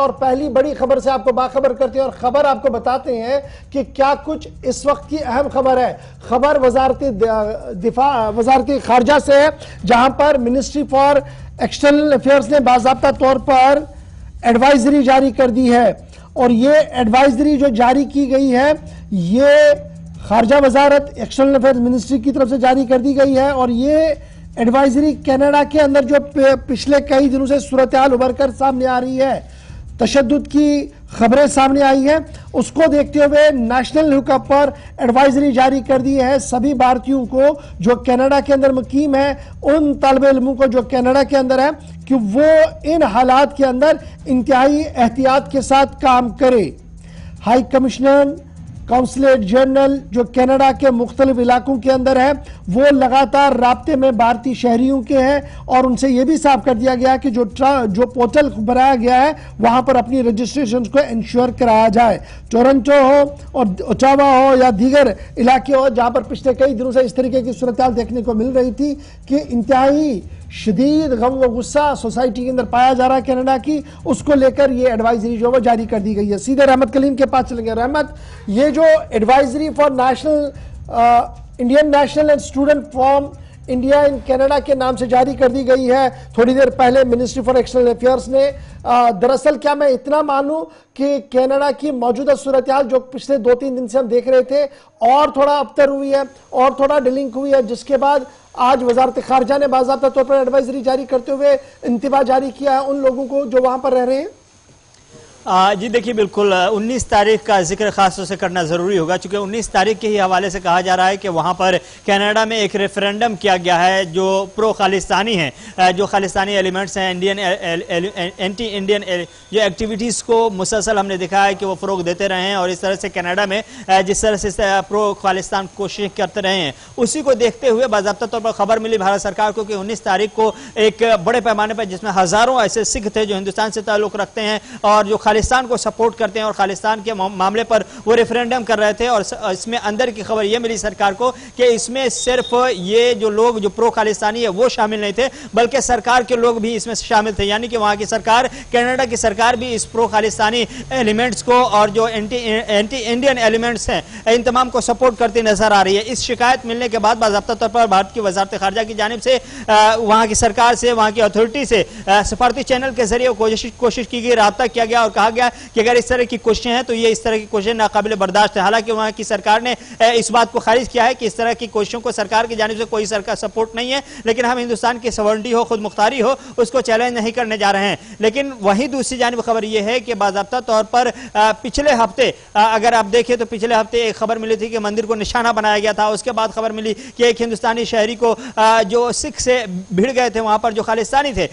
और पहली बड़ी खबर से आपको बाखबर करते हैं और खबर आपको बताते हैं कि क्या कुछ इस वक्त की अहम खबर है। खबर वजारती खारजा से है, जहां पर मिनिस्ट्री फॉर एक्सटर्नल अफेयर्स ने बाज़ाब्ता तौर पर एडवाइजरी जारी कर दी है और ये एडवाइजरी जो जारी की गई है ये खारजा वजारत एक्सटर्नल अफेयर्स मिनिस्ट्री की तरफ से जारी कर दी गई है और ये एडवाइजरी कनाडा के अंदर जो पिछले कई दिनों से सूरत हाल उभर कर सामने आ रही है, तशद्दुद की खबरें सामने आई है, उसको देखते हुए नेशनल हुकअप पर एडवाइजरी जारी कर दी है सभी भारतीयों को जो कनाडा के अंदर मुकीम है, उन तालिब इल्मों को जो कनाडा के अंदर है, कि वो इन हालात के अंदर इंतहाई एहतियात के साथ काम करे। हाई कमिश्नर काउंसलेट जनरल जो कनाडा के मुख्तलिफ इलाकों के अंदर है वो लगातार राब्ते में भारतीय शहरियों के हैं और उनसे यह भी साफ कर दिया गया कि जो पोर्टल बनाया गया है वहां पर अपनी रजिस्ट्रेशन को इंश्योर कराया जाए। टोरंटो हो और ओटावा हो या दीगर इलाके हो जहां पर पिछले कई दिनों से इस तरीके की सूरत हाल देखने को मिल रही थी कि इंतहाई शदीद गम व गुस्सा सोसाइटी के अंदर पाया जा रहा है कनाडा की, उसको लेकर ये एडवाइजरी जो है जारी कर दी गई है। सीधे रहमत कलीम के पास चलेंगे। रहमत, ये जो advisory for national Indian national and student from India in Canada के नाम से जारी कर दी गई है थोड़ी देर पहले मिनिस्ट्री फॉर एक्सटर्नल अफेयर्स ने, दरअसल क्या मैं इतना मानूं कि कनाडा की मौजूदा सूरत हाल जो पिछले 2-3 दिन से हम देख रहे थे और थोड़ा अबतर हुई है और थोड़ा डिलिंक हुई है, जिसके बाद आज वजारत खारजा ने बाज़ाब्ता तौर पर एडवाइजरी जारी करते हुए इंतबाह जारी किया है उन लोगों को जो वहां पर रह रहे हैं। जी देखिए, बिल्कुल 19 तारीख का जिक्र खास तौर से करना जरूरी होगा, क्योंकि 19 तारीख के ही हवाले से कहा जा रहा है कि वहां पर कनाडा में एक रेफरेंडम किया गया है जो प्रो खालिस्तानी है, जो खालिस्तानी एलिमेंट्स हैं, इंडियन एंटी इंडियन जो एक्टिविटीज़ को मुसलसल हमने देखा है कि वो फ़रोग देते रहे हैं और इस तरह से कनाडा में जिस तरह से प्रो खालिस्तान कोशिश करते रहे हैं उसी को देखते हुए बाज़ाब्ता तौर पर खबर मिली भारत सरकार को कि 19 तारीख को एक बड़े पैमाने पर, जिसमें हज़ारों ऐसे सिख थे जो हिंदुस्तान से ताल्लुक़ रखते हैं और जो खालिस्तान को सपोर्ट करते हैं और खालिस्तान के मामले पर वो रेफरेंडम कर रहे थे, और इसमें अंदर की खबर ये मिली सरकार को कि इसमें सिर्फ ये जो लोग जो प्रो खालिस्तानी है वो शामिल नहीं थे, बल्कि सरकार के लोग भी इसमें शामिल थे। यानी कि वहां की सरकार, कनाडा की सरकार भी इस प्रो खालिस्तानी एलिमेंट्स को और जो एंटी इंडियन एलिमेंट्स हैं इन तमाम को सपोर्ट करती नजर आ रही है। इस शिकायत मिलने के बाद बाज़ाब्ता तौर पर भारत की वजारत खारजा की जानिब से वहां की सरकार से, वहां की अथॉरिटी से सफारती चैनल के जरिए कोशिश की गई, राब्ता किया गया और कहा गया कि अगर इस तरह की कोशिशें हैं तो ये इस तरह की कोशिशें नाकाबिल बर्दाश्त है। हालांकि वहां की सरकार ने इस बात को खारिज किया है कि इस तरह की कोशिशों को सरकार की जानिब से कोई सरकार सपोर्ट नहीं है, लेकिन हम हिंदुस्तान की सवर्निटी हो, खुद मुख्तारी हो, उसको चैलेंज नहीं करने जा रहे हैं। लेकिन वहीं दूसरी जानिब खबर यह है कि बाज़ाब्ता तौर पर पिछले हफ्ते अगर आप देखें तो पिछले हफ्ते एक खबर मिली थी कि मंदिर को निशाना बनाया गया था। उसके बाद खबर मिली कि एक हिंदुस्तानी शहरी को जो सिख से भिड़ गए थे वहां पर, जो खालिस्तानी थे,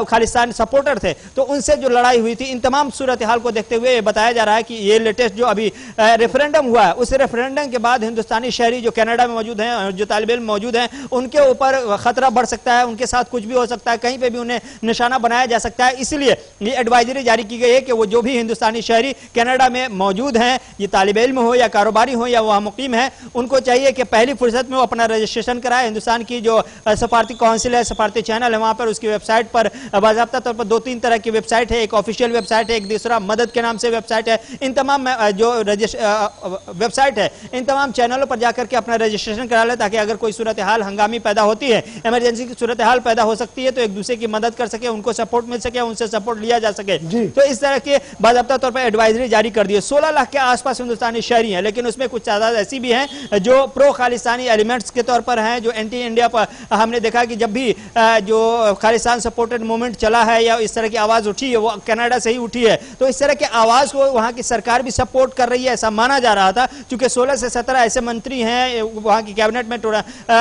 खालिस्तान सपोर्टर थे, तो उनसे जो लड़ाई हुई थी, इन तमाम सूरत हाल को देखते हुए बताया जा रहा है कि ये लेटेस्ट जो अभी रेफरेंडम हुआ है, उस रेफरेंडम के बाद हिंदुस्तानी शहरी जो कनाडा में मौजूद हैं, जो तालिब इल्म मौजूद हैं, उनके ऊपर खतरा बढ़ सकता है, उनके साथ कुछ भी हो सकता है, कहीं पे भी उन्हें निशाना बनाया जा सकता है। इसलिए ये एडवाइजरी जारी की गई है कि वो जो भी हिंदुस्तानी शहरी कनाडा में मौजूद हैं, ये तालिब इल्म हो या कारोबारी हो या वहाँ मुकीम है, उनको चाहिए कि पहली फुर्सत में वो अपना रजिस्ट्रेशन कराए। हिंदुस्तान की जो सफारती काउंसिल है, सफारती चैनल है, वहाँ पर उसकी वेबसाइट पर बाज़ाब्ता तौर पर 2-3 तरह की वेबसाइट है, एक ऑफिशियल वेबसाइट है, एक दूसरा मदद के नाम से वेबसाइट है। इन तमाम जो वेबसाइट है, इन तमाम चैनलों पर जाकर के अपना रजिस्ट्रेशन करा ले, ताकि अगर कोई सूरत हाल हंगामी पैदा होती है, इमरजेंसी की सूरत हाल पैदा हो सकती है, तो एक दूसरे की मदद कर सके, उनको सपोर्ट मिल सके, उनसे सपोर्ट लिया जा सके। तो इस तरह के बाज़ाब्ता तौर पर एडवाइजरी जारी कर दी है। 16 लाख के आसपास हिंदुस्तानी शहरी हैं, लेकिन उसमें कुछ तादाद ऐसी भी हैं जो प्रो खालिस्तानी एलिमेंट्स के तौर पर हैं, जो एंटी इंडिया पर हमने देखा कि जब भी जो खालिस्तान सपोर्टेड मूवमेंट चला है या इस तरह की आवाज उठी है वो कनाडा से ही उठी है, तो इस तरह की आवाज को वहां की सरकार भी सपोर्ट कर रही है, ऐसा माना जा रहा था। क्योंकि 16 से 17 ऐसे मंत्री हैं वहां की कैबिनेट में,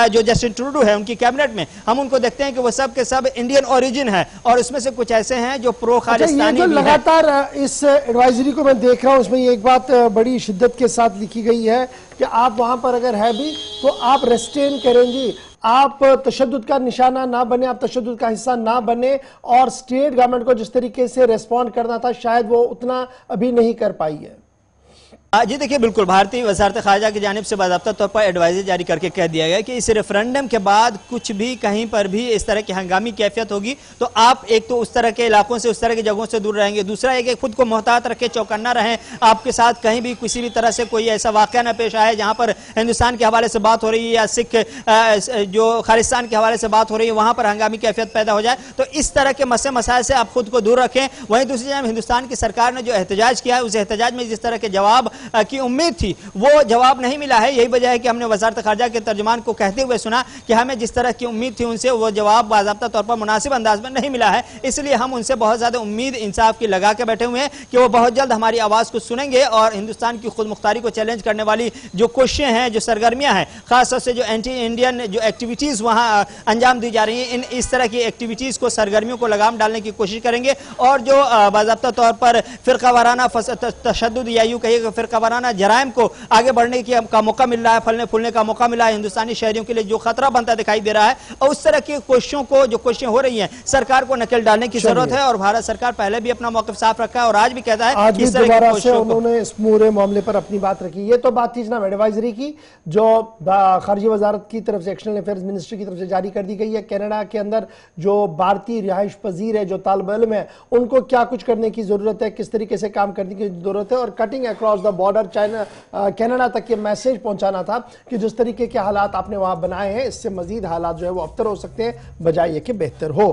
जो जस्टिन ट्रूडो है उनकी कैबिनेट में, हम उनको देखते हैं कि वो सब के सब इंडियन ओरिजिन है, और उसमें से कुछ ऐसे हैं जो प्रो खालिस्तानी भी हैं। लगातार इस एडवाइजरी को मैं देख रहा हूं, उसमें एक बात बड़ी शिद्दत के साथ लिखी गई है कि आप वहां पर अगर है भी तो आप रेस्ट्रेन करेंगी, आप तशद्दुद का निशाना ना बने, आप तशद्दुद का हिस्सा ना बने, और स्टेट गवर्नमेंट को जिस तरीके से रेस्पॉन्ड करना था शायद वो उतना अभी नहीं कर पाई है। जी देखिए, बिल्कुल भारतीय वजारत खारजा की जानिब से बाज़ाब्ता तौर पर एडवाइजरी जारी करके कह दिया गया कि इस रेफरेंडम के बाद कुछ भी कहीं पर भी इस तरह की हंगामी कैफियत होगी तो आप एक तो उस तरह के इलाकों से, उस तरह की जगहों से दूर रहेंगे, दूसरा एक खुद को मोहतात रखें, चौकन्ना रहें, आपके साथ कहीं भी किसी भी तरह से कोई ऐसा वाक़या न पेश आए जहां पर हिंदुस्तान के हवाले से बात हो रही है या सिख जो खालिस्तान के हवाले से बात हो रही है वहां पर हंगामी कैफियत पैदा हो जाए। तो इस तरह के मसले मसाइल से आप खुद को दूर रखें। वहीं दूसरी जानब हिंदुस्तान की सरकार ने जो एहतजाज किया है उस एहतजाज में जिस तरह के जवाब की उम्मीद थी वो जवाब नहीं मिला है। यही वजह है कि हमने वजारत खारजा के तर्जुमान को कहते हुए सुना कि हमें जिस तरह की उम्मीद थी उनसे वो जवाब बाज़ाब्ता तौर पर मुनासिब अंदाज में नहीं मिला है, इसलिए हम उनसे बहुत ज्यादा उम्मीद इंसाफ की लगा के बैठे हुए हैं कि वो बहुत जल्द हमारी आवाज को सुनेंगे और हिंदुस्तान की खुद मुख्तारी को चैलेंज करने वाली जो कोशिशें हैं, जो सरगर्मियां हैं, खासतौर से जो एंटी इंडियन जो एक्टिविटीज वहां अंजाम दी जा रही हैं, इस तरह की एक्टिविटीज को, सरगर्मियों को लगाम डालने की कोशिश करेंगे और जो बाज़ाब्ता तौर पर फिरका वाराना तशद्दुद या यूं कहिए फिरका वाराना जराइम को आगे बढ़ने का मौका मिल रहा है, फलने फूलने का मौका मिला है, हिंदुस्तानी शहरियों के लिए जो खतरा बनता दिखाई दे रहा है और उस तरह की कोशिशों को, जो कोशिशें हो रही हैं, सरकार को नकेल डालने की जरूरत है। और भारत सरकार पहले भी अपना मौक़िफ़ साफ रखा है और आज भी कहता है आज भी दोबारा से उन्होंने इस पूरे मामले पर अपनी बात रखी। ये तो बात थी जनाब एडवाइजरी की जो खारजी वजारत की तरफ से, एक्सटर्नल अफेयर्स मिनिस्ट्री की तरफ से जारी कर दी गई है। कनाडा के अंदर जो भारतीय रिहाइश पजीर है, जो तालिब इल्म है, उनको क्या कुछ करने की जरूरत है, किस तरीके से काम करने की जरूरत है और cutting across the border China Canada तक ये मैसेज पहुंचाना था कि जिस तरीके के हालात आपने वहां बनाए हैं इससे मजीद हालात जो है वो अबतर हो सकते हैं बजाय ये कि बेहतर हो।